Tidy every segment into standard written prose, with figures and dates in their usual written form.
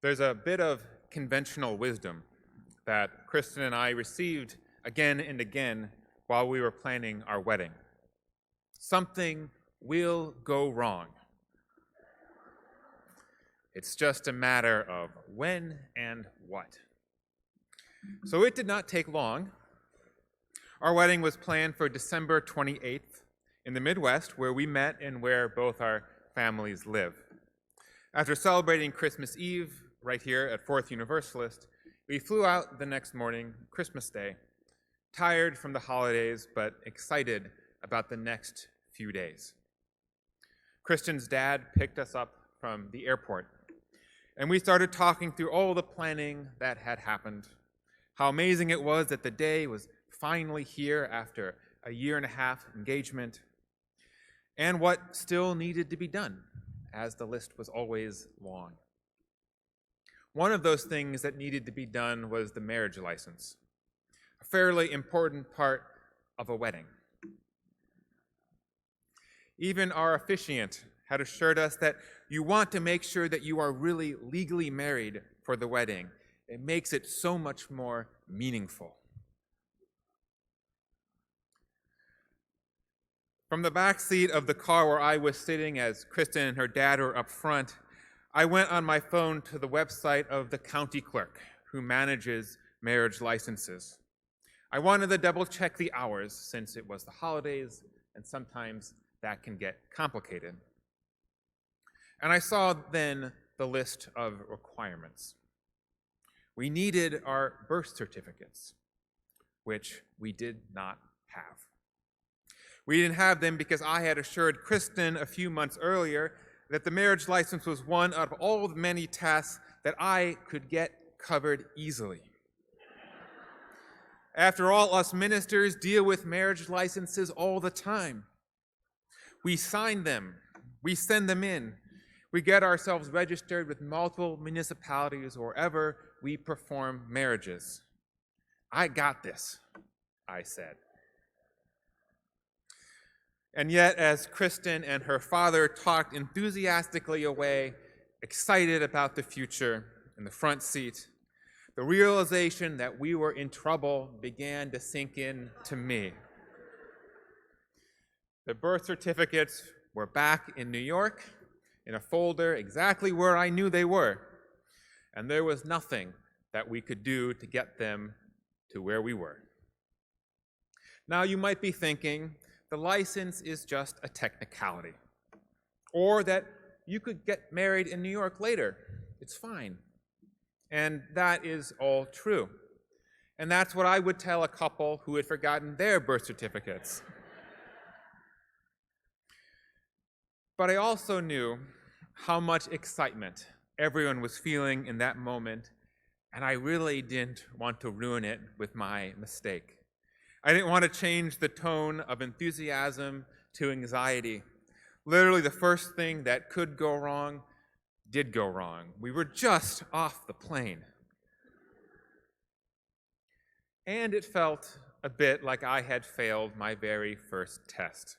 There's a bit of conventional wisdom that Kristen and I received again and again while we were planning our wedding. Something will go wrong. It's just a matter of when and what. So it did not take long. Our wedding was planned for December 28th in the Midwest, where we met and where both our families live. After celebrating Christmas Eve right here at Fourth Universalist, we flew out the next morning, Christmas Day, tired from the holidays, but excited about the next few days. Kristen's dad picked us up from the airport, and we started talking through all the planning that had happened, how amazing it was that the day was finally here after a 1.5 year engagement, and what still needed to be done, as the list was always long. One of those things that needed to be done was the marriage license, a fairly important part of a wedding. Even our officiant had assured us that you want to make sure that you are really legally married for the wedding. It makes it so much more meaningful. From the back seat of the car where I was sitting as Kristen and her dad were up front, I went on my phone to the website of the county clerk who manages marriage licenses. I wanted to double check the hours since it was the holidays, and sometimes that can get complicated. And I saw then the list of requirements. We needed our birth certificates, which we did not have. We didn't have them because I had assured Kristen a few months earlier that the marriage license was one of all the many tasks that I could get covered easily. After all, us ministers deal with marriage licenses all the time. We sign them, we send them in, we get ourselves registered with multiple municipalities wherever we perform marriages. I got this, I said. And yet, as Kristen and her father talked enthusiastically away, excited about the future in the front seat, the realization that we were in trouble began to sink in to me. The birth certificates were back in New York in a folder exactly where I knew they were, and there was nothing that we could do to get them to where we were. Now you might be thinking, the license is just a technicality, or that you could get married in New York later. It's fine. And that is all true. And that's what I would tell a couple who had forgotten their birth certificates. But I also knew how much excitement everyone was feeling in that moment, and I really didn't want to ruin it with my mistake. I didn't want to change the tone of enthusiasm to anxiety. Literally, the first thing that could go wrong did go wrong. We were just off the plane. And it felt a bit like I had failed my very first test.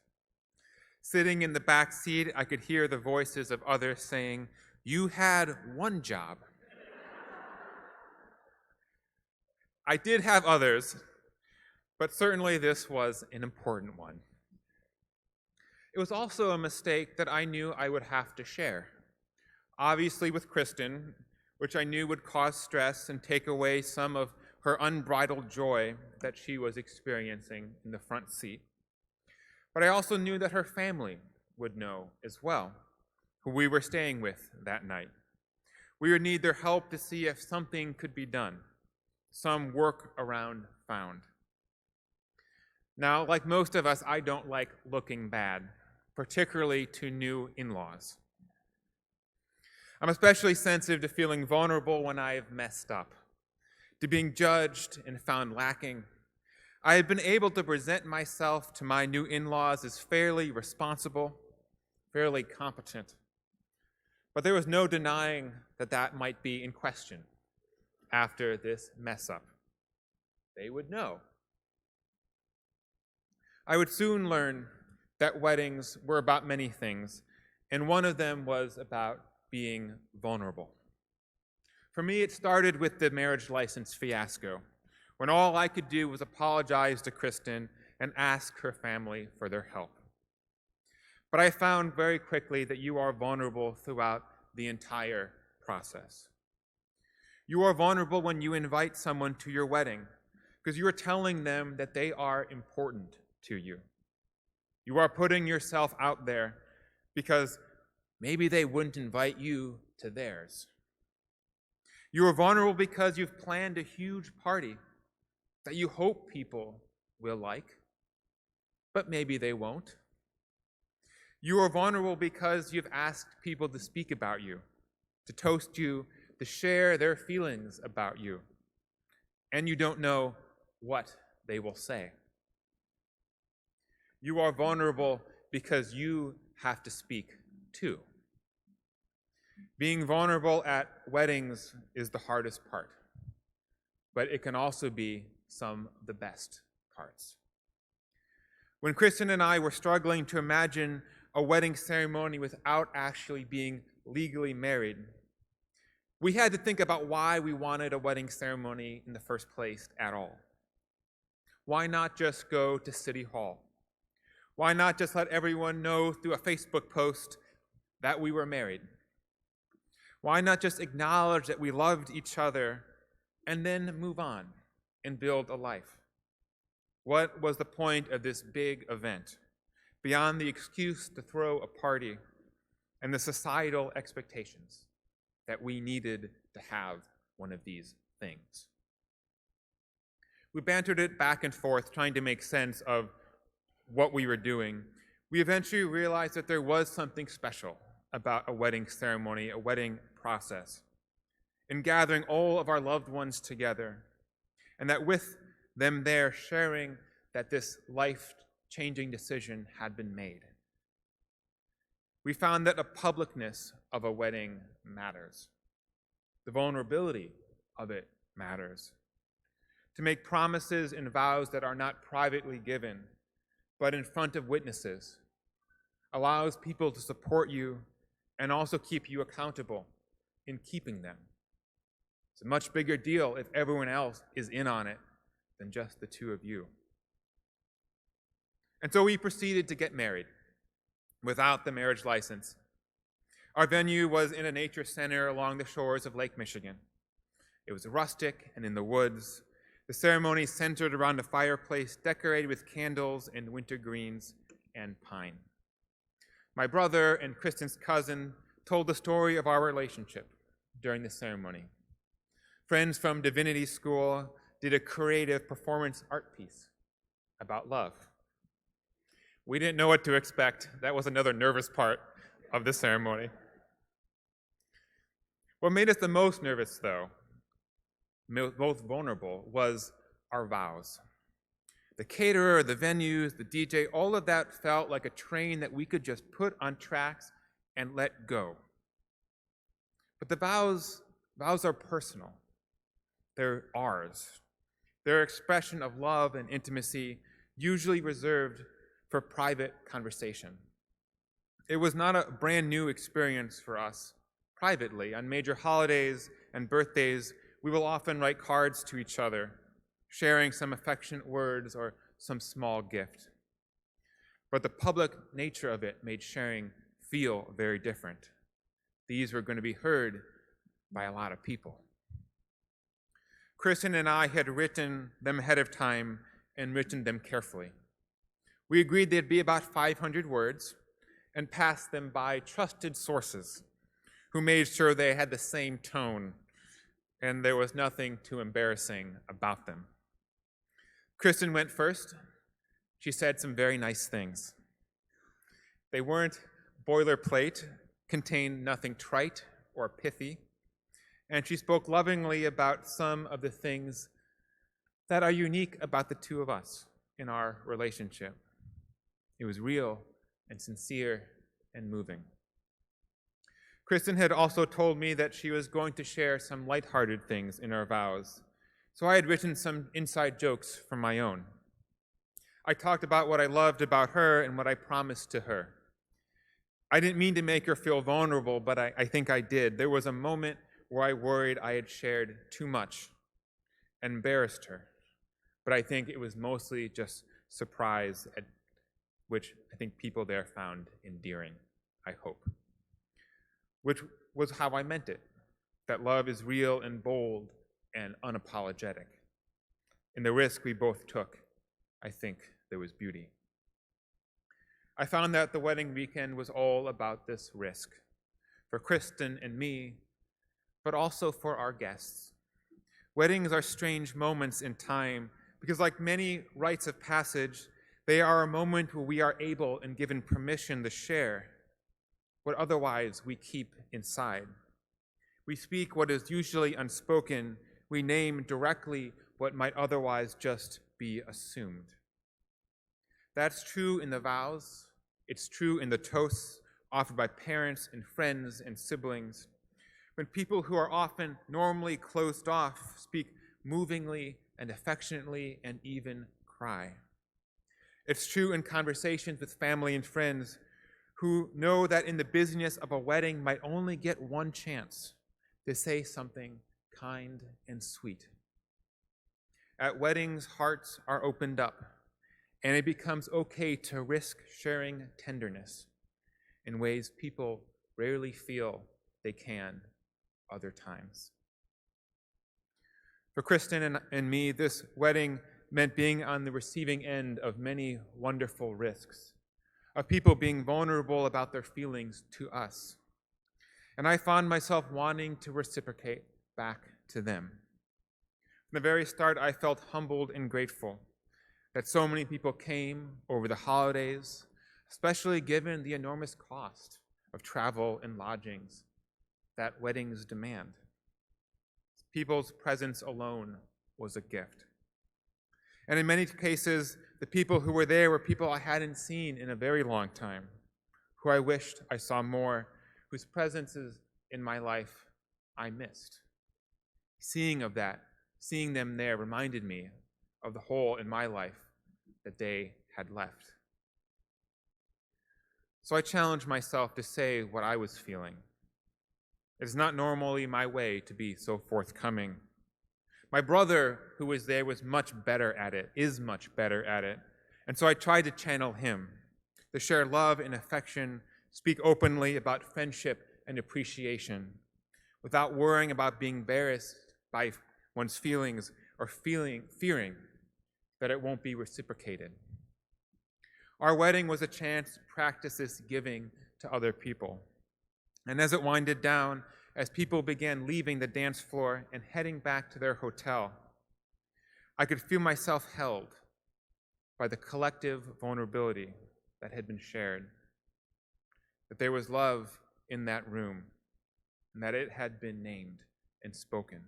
Sitting in the back seat, I could hear the voices of others saying, "You had one job." I did have others, but certainly this was an important one. It was also a mistake that I knew I would have to share. Obviously with Kristen, which I knew would cause stress and take away some of her unbridled joy that she was experiencing in the front seat. But I also knew that her family would know as well, who we were staying with that night. We would need their help to see if something could be done, some work around found. Now, like most of us, I don't like looking bad, particularly to new in-laws. I'm especially sensitive to feeling vulnerable when I have messed up, to being judged and found lacking. I have been able to present myself to my new in-laws as fairly responsible, fairly competent. But there was no denying that that might be in question after this mess-up. They would know. I would soon learn that weddings were about many things, and one of them was about being vulnerable. For me, it started with the marriage license fiasco, when all I could do was apologize to Kristen and ask her family for their help. But I found very quickly that you are vulnerable throughout the entire process. You are vulnerable when you invite someone to your wedding because you are telling them that they are important to you. You are putting yourself out there because maybe they wouldn't invite you to theirs. You are vulnerable because you've planned a huge party that you hope people will like, but maybe they won't. You are vulnerable because you've asked people to speak about you, to toast you, to share their feelings about you, and you don't know what they will say. You are vulnerable because you have to speak too. Being vulnerable at weddings is the hardest part, but it can also be some of the best parts. When Kristen and I were struggling to imagine a wedding ceremony without actually being legally married, we had to think about why we wanted a wedding ceremony in the first place at all. Why not just go to City Hall? Why not just let everyone know through a Facebook post that we were married? Why not just acknowledge that we loved each other and then move on and build a life? What was the point of this big event, beyond the excuse to throw a party and the societal expectations that we needed to have one of these things? We bantered it back and forth, trying to make sense of what we were doing. We eventually realized that there was something special about a wedding ceremony, a wedding process, in gathering all of our loved ones together, and that with them there sharing that this life-changing decision had been made. We found that the publicness of a wedding matters. The vulnerability of it matters. To make promises and vows that are not privately given, but in front of witnesses, allows people to support you and also keep you accountable in keeping them. It's a much bigger deal if everyone else is in on it than just the two of you. And so we proceeded to get married without the marriage license. Our venue was in a nature center along the shores of Lake Michigan. It was rustic and in the woods. The ceremony centered around a fireplace decorated with candles and wintergreens and pine. My brother and Kristen's cousin told the story of our relationship during the ceremony. Friends from divinity school did a creative performance art piece about love. We didn't know what to expect. That was another nervous part of the ceremony. What made us the most nervous, though, most vulnerable, was our vows. The caterer, the venues, the DJ, all of that felt like a train that we could just put on tracks and let go. But the vows are personal. They're ours. They're an expression of love and intimacy, usually reserved for private conversation. It was not a brand new experience for us privately. On major holidays and birthdays, we will often write cards to each other, sharing some affectionate words or some small gift. But the public nature of it made sharing feel very different. These were going to be heard by a lot of people. Kristen and I had written them ahead of time and written them carefully. We agreed they'd be about 500 words and passed them by trusted sources who made sure they had the same tone and there was nothing too embarrassing about them. Kristen went first. She said some very nice things. They weren't boilerplate, contained nothing trite or pithy, and she spoke lovingly about some of the things that are unique about the two of us in our relationship. It was real and sincere and moving. Kristen had also told me that she was going to share some lighthearted things in our vows, so I had written some inside jokes from my own. I talked about what I loved about her and what I promised to her. I didn't mean to make her feel vulnerable, but I think I did. There was a moment where I worried I had shared too much and embarrassed her, but I think it was mostly just surprise, at which I think people there found endearing, I hope. Which was how I meant it, that love is real and bold and unapologetic. In the risk we both took, I think there was beauty. I found that the wedding weekend was all about this risk, for Kristen and me, but also for our guests. Weddings are strange moments in time because, like many rites of passage, they are a moment where we are able and given permission to share what otherwise we keep inside. We speak what is usually unspoken. We name directly what might otherwise just be assumed. That's true in the vows. It's true in the toasts offered by parents and friends and siblings. When people who are often normally closed off speak movingly and affectionately and even cry. It's true in conversations with family and friends who know that in the busyness of a wedding might only get one chance to say something kind and sweet. At weddings, hearts are opened up, and it becomes okay to risk sharing tenderness in ways people rarely feel they can other times. For Kristen and me, this wedding meant being on the receiving end of many wonderful risks, of people being vulnerable about their feelings to us. And I found myself wanting to reciprocate back to them. From the very start, I felt humbled and grateful that so many people came over the holidays, especially given the enormous cost of travel and lodgings that weddings demand. People's presence alone was a gift. And in many cases, the people who were there were people I hadn't seen in a very long time, who I wished I saw more, whose presences in my life I missed. Seeing them there reminded me of the hole in my life that they had left. So I challenged myself to say what I was feeling. It is not normally my way to be so forthcoming. My brother, who was there, is much better at it, and so I tried to channel him, to share love and affection, speak openly about friendship and appreciation, without worrying about being embarrassed by one's feelings or fearing that it won't be reciprocated. Our wedding was a chance to practice this giving to other people. And as it winded down, as people began leaving the dance floor and heading back to their hotel, I could feel myself held by the collective vulnerability that had been shared, that there was love in that room, and that it had been named and spoken.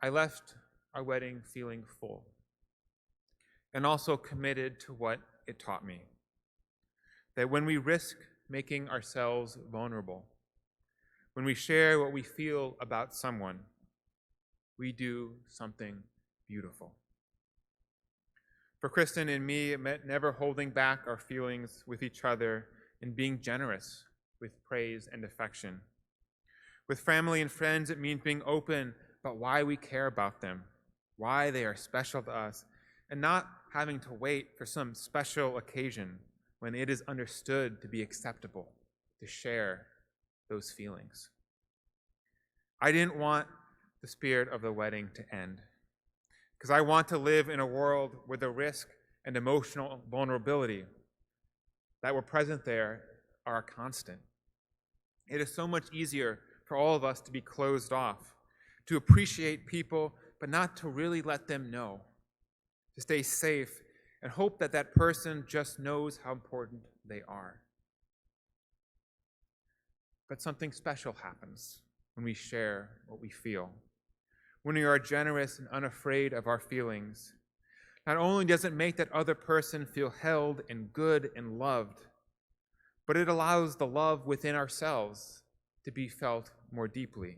I left our wedding feeling full and also committed to what it taught me, that when we risk making ourselves vulnerable, when we share what we feel about someone, we do something beautiful. For Kristen and me, it meant never holding back our feelings with each other and being generous with praise and affection. With family and friends, it means being open about why we care about them, why they are special to us, and not having to wait for some special occasion when it is understood to be acceptable to share those feelings. I didn't want the spirit of the wedding to end, because I want to live in a world where the risk and emotional vulnerability that were present there are a constant. It is so much easier for all of us to be closed off, to appreciate people, but not to really let them know, to stay safe and hope that that person just knows how important they are. But something special happens when we share what we feel. When we are generous and unafraid of our feelings, not only does it make that other person feel held and good and loved, but it allows the love within ourselves to be felt more deeply.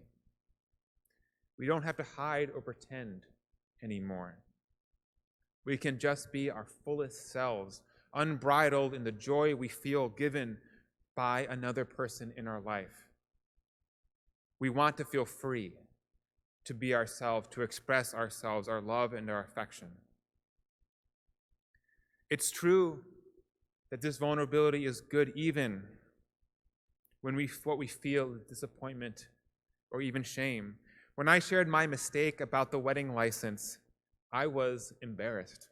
We don't have to hide or pretend anymore. We can just be our fullest selves, unbridled in the joy we feel given by another person in our life. We want to feel free to be ourselves, to express ourselves, our love and our affection. It's true that this vulnerability is good even when what we feel is disappointment or even shame. When I shared my mistake about the wedding license, I was embarrassed.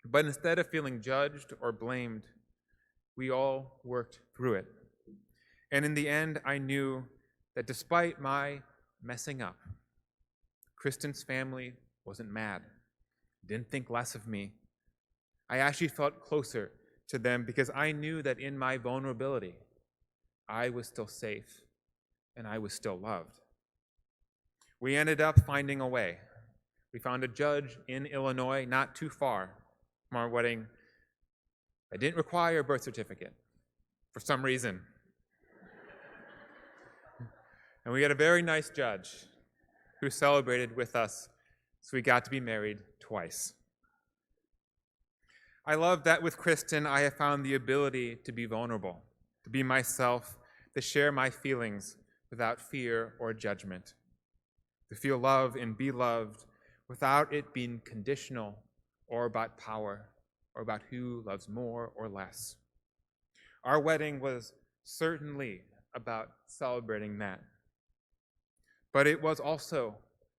But instead of feeling judged or blamed, we all worked through it. And in the end, I knew that despite my messing up, Kristen's family wasn't mad, didn't think less of me. I actually felt closer to them because I knew that in my vulnerability, I was still safe and I was still loved. We ended up finding a way. We found a judge in Illinois, not too far from our wedding, that didn't require a birth certificate for some reason. And we had a very nice judge who celebrated with us, so we got to be married twice. I love that with Kristen, I have found the ability to be vulnerable, to be myself, to share my feelings without fear or judgment, to feel love and be loved without it being conditional or about power or about who loves more or less. Our wedding was certainly about celebrating that, but it was also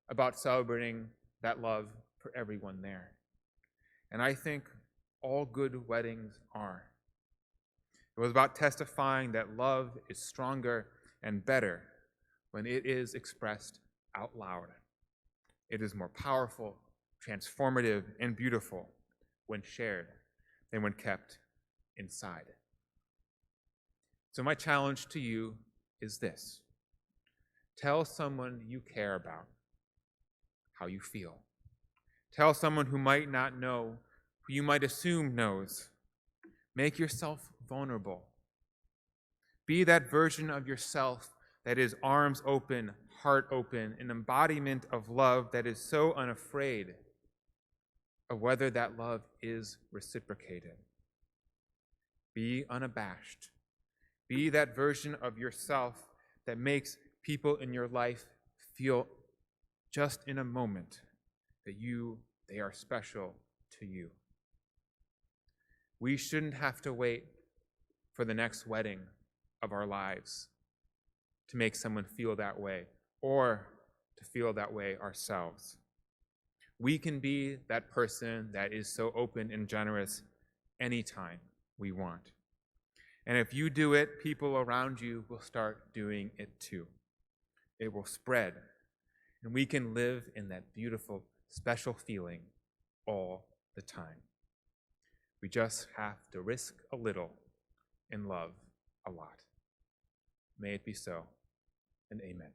about celebrating that love for everyone there. And I think all good weddings are. It was about testifying that love is stronger and better when it is expressed out loud. It is more powerful, transformative, and beautiful when shared than when kept inside. So my challenge to you is this: tell someone you care about how you feel. Tell someone who might not know, who you might assume knows. Make yourself vulnerable. Be that version of yourself that is arms open, heart open, an embodiment of love that is so unafraid of whether that love is reciprocated. Be unabashed. Be that version of yourself that makes people in your life feel just in a moment that they are special to you. We shouldn't have to wait for the next wedding of our lives to make someone feel that way or to feel that way ourselves. We can be that person that is so open and generous anytime we want. And if you do it, people around you will start doing it too. It will spread, and we can live in that beautiful, special feeling all the time. We just have to risk a little and love a lot. May it be so, and amen.